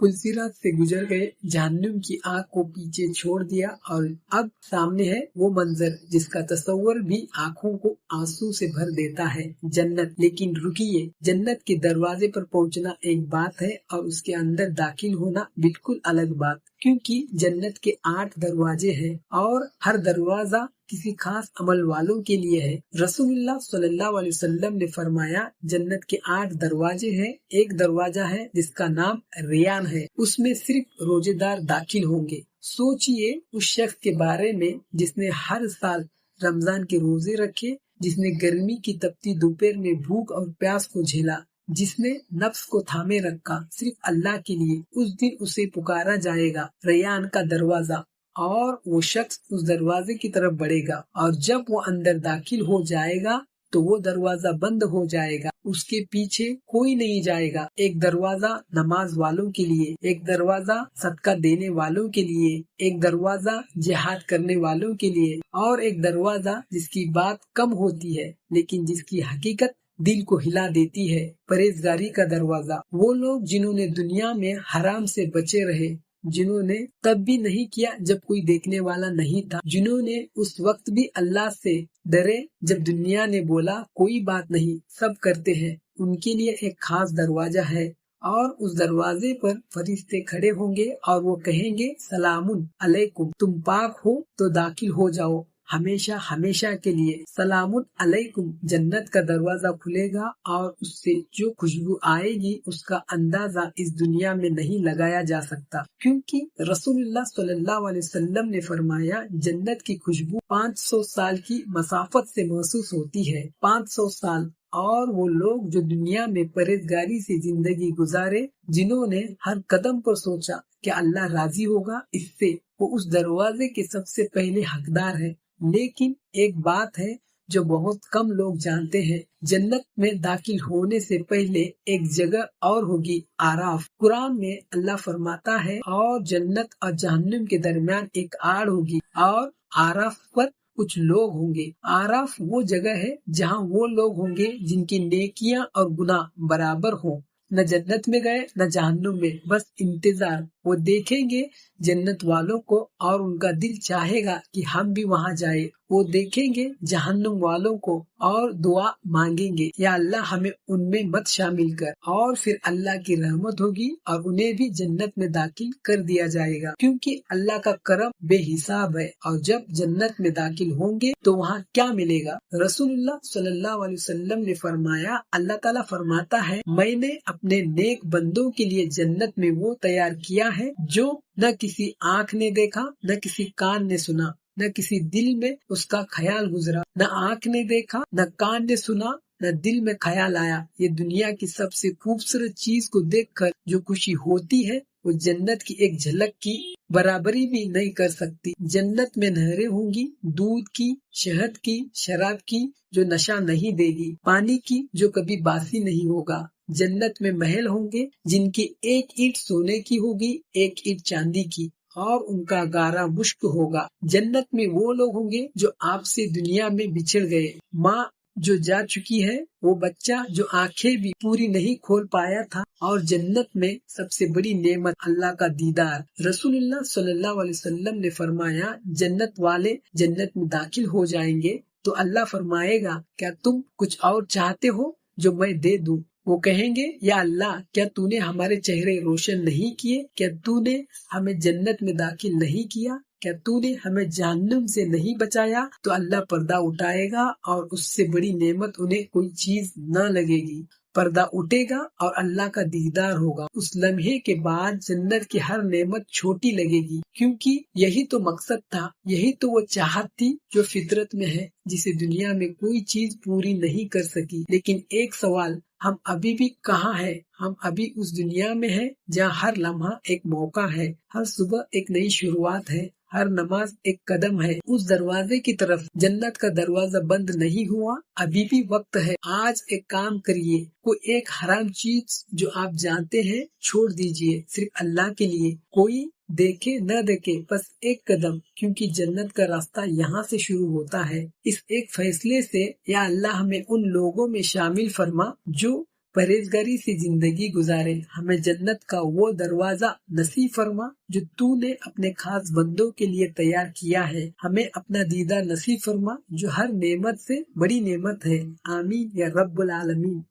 पुलसिरात से गुजर गए, जहन्नुम की आग को पीछे छोड़ दिया और अब सामने है वो मंजर जिसका तस्वर भी आंखों को आंसू से भर देता है, जन्नत। लेकिन रुकिए, जन्नत के दरवाजे पर पहुंचना एक बात है और उसके अंदर दाखिल होना बिल्कुल अलग बात, क्योंकि जन्नत के 8 दरवाजे हैं और हर दरवाजा किसी खास अमल वालों के लिए है। रसूलुल्लाह सल्लल्लाहु अलैहि वसल्लम ने फरमाया, जन्नत के 8 दरवाजे हैं। एक दरवाजा है जिसका नाम रियान है, उसमें सिर्फ रोजेदार दाखिल होंगे। सोचिए उस शख्स के बारे में जिसने हर साल रमजान के रोजे रखे, जिसने गर्मी की तपती दोपहर में भूख और प्यास को झेला, जिसने नफ्स को थामे रखा सिर्फ अल्लाह के लिए। उस दिन उसे पुकारा जाएगा रयान का दरवाजा और वो शख्स उस दरवाजे की तरफ बढ़ेगा और जब वो अंदर दाखिल हो जाएगा तो वो दरवाजा बंद हो जाएगा, उसके पीछे कोई नहीं जाएगा। एक दरवाजा नमाज वालों के लिए, एक दरवाजा सदका देने वालों के लिए, एक दरवाजा जिहाद करने वालों के लिए और एक दरवाजा जिसकी बात कम होती है लेकिन जिसकी हकीकत दिल को हिला देती है, परहेजगारी का दरवाजा। वो लोग जिन्होंने दुनिया में हराम से बचे रहे, जिन्होंने तब भी नहीं किया जब कोई देखने वाला नहीं था, जिन्होंने उस वक्त भी अल्लाह से डरे जब दुनिया ने बोला कोई बात नहीं सब करते हैं, उनके लिए एक खास दरवाजा है और उस दरवाजे पर फरिश्ते खड़े होंगे और वो कहेंगे सलामुन अलैकुम, तुम पाक हो तो दाखिल हो जाओ हमेशा हमेशा के लिए। सलामुन अलैकुम, जन्नत का दरवाजा खुलेगा और उससे जो खुशबू आएगी उसका अंदाजा इस दुनिया में नहीं लगाया जा सकता, क्योंकि रसूलुल्लाह सल्लल्लाहु अलैहि वसल्लम ने फरमाया, जन्नत की खुशबू 500 साल की मसाफत से महसूस होती है। 500 साल। और वो लोग जो दुनिया में परहेजगारी से जिंदगी गुजारे, जिन्होंने हर कदम पर सोचा कि अल्लाह राजी होगा इससे, वो उस दरवाजे के सबसे पहले हकदार है। लेकिन एक बात है जो बहुत कम लोग जानते हैं, जन्नत में दाखिल होने से पहले एक जगह और होगी, आराफ। कुरान में अल्लाह फरमाता है, और जन्नत और जहन्नुम के दरमियान एक आड़ होगी और आराफ पर कुछ लोग होंगे। आराफ वो जगह है जहाँ वो लोग होंगे जिनकी नेकियां और गुनाह बराबर हों। न जन्नत में गए न जहन्नुम में, बस इंतजार। वो देखेंगे जन्नत वालों को और उनका दिल चाहेगा कि हम भी वहाँ जाए। वो देखेंगे जहन्नुम वालों को और दुआ मांगेंगे, या अल्लाह हमें उनमें मत शामिल कर। और फिर अल्लाह की रहमत होगी और उन्हें भी जन्नत में दाखिल कर दिया जाएगा, क्योंकि अल्लाह का करम बेहिसाब है। और जब जन्नत में दाखिल होंगे तो वहाँ क्या मिलेगा? रसूलुल्लाह सल्लल्लाहु अलैहि वसल्लम ने फरमाया, अल्लाह ताला फरमाता है, मैंने अपने नेक बंदों के लिए जन्नत में वो तैयार किया है जो न किसी आँख ने देखा, न किसी कान ने सुना, न किसी दिल में उसका ख्याल गुजरा। न आँख ने देखा, न कान ने सुना, न दिल में ख्याल आया। ये दुनिया की सबसे खूबसूरत चीज को देखकर जो खुशी होती है वो जन्नत की एक झलक की बराबरी भी नहीं कर सकती। जन्नत में नहरें होंगी, दूध की, शहद की, शराब की जो नशा नहीं देगी, पानी की जो कभी बासी नहीं होगा। जन्नत में महल होंगे जिनकी एक ईंट सोने की होगी, एक ईंट चांदी की, और उनका गारा मुश्क होगा। जन्नत में वो लोग होंगे जो आपसे दुनिया में बिछड़ गए, माँ जो जा चुकी है, वो बच्चा जो आंखें भी पूरी नहीं खोल पाया था। और जन्नत में सबसे बड़ी नेमत अल्लाह का दीदार। रसूलुल्लाह सल्लल्लाहु अलैहि वसल्लम ने फरमाया, जन्नत वाले जन्नत में दाखिल हो जाएंगे तो अल्लाह फरमाएगा, क्या तुम कुछ और चाहते हो जो मैं दे दूं? वो कहेंगे, या अल्लाह, क्या तूने हमारे चेहरे रोशन नहीं किए? क्या तूने हमें जन्नत में दाखिल नहीं किया? क्या तूने हमें जहन्नुम से नहीं बचाया? तो अल्लाह पर्दा उठाएगा और उससे बड़ी नेमत उन्हें कोई चीज न लगेगी। पर्दा उठेगा और अल्लाह का दीदार होगा। उस लम्हे के बाद जन्नत की हर नेमत छोटी लगेगी, क्योंकि यही तो मकसद था, यही तो वो चाहत थी जो फितरत में है, जिसे दुनिया में कोई चीज पूरी नहीं कर सकी। लेकिन एक सवाल, हम अभी भी कहाँ हैं? हम अभी उस दुनिया में हैं जहाँ हर लम्हा एक मौका है, हर सुबह एक नई शुरुआत है, हर नमाज एक कदम है उस दरवाजे की तरफ। जन्नत का दरवाजा बंद नहीं हुआ, अभी भी वक्त है। आज एक काम करिए, कोई एक हराम चीज जो आप जानते हैं छोड़ दीजिए, सिर्फ अल्लाह के लिए। कोई देखे न देखे, बस एक कदम, क्योंकि जन्नत का रास्ता यहाँ से शुरू होता है। इस एक फैसले से या अल्लाह हमें उन लोगों में शामिल फरमा जो परहेजगारी से जिंदगी गुजारे, हमें जन्नत का वो दरवाजा नसीब फरमा जो तूने अपने खास बंदों के लिए तैयार किया है। हमें अपना दीदार नसीब फरमा जो हर नेमत से बड़ी नेमत है। आमीन या रब्बुल आलमीन।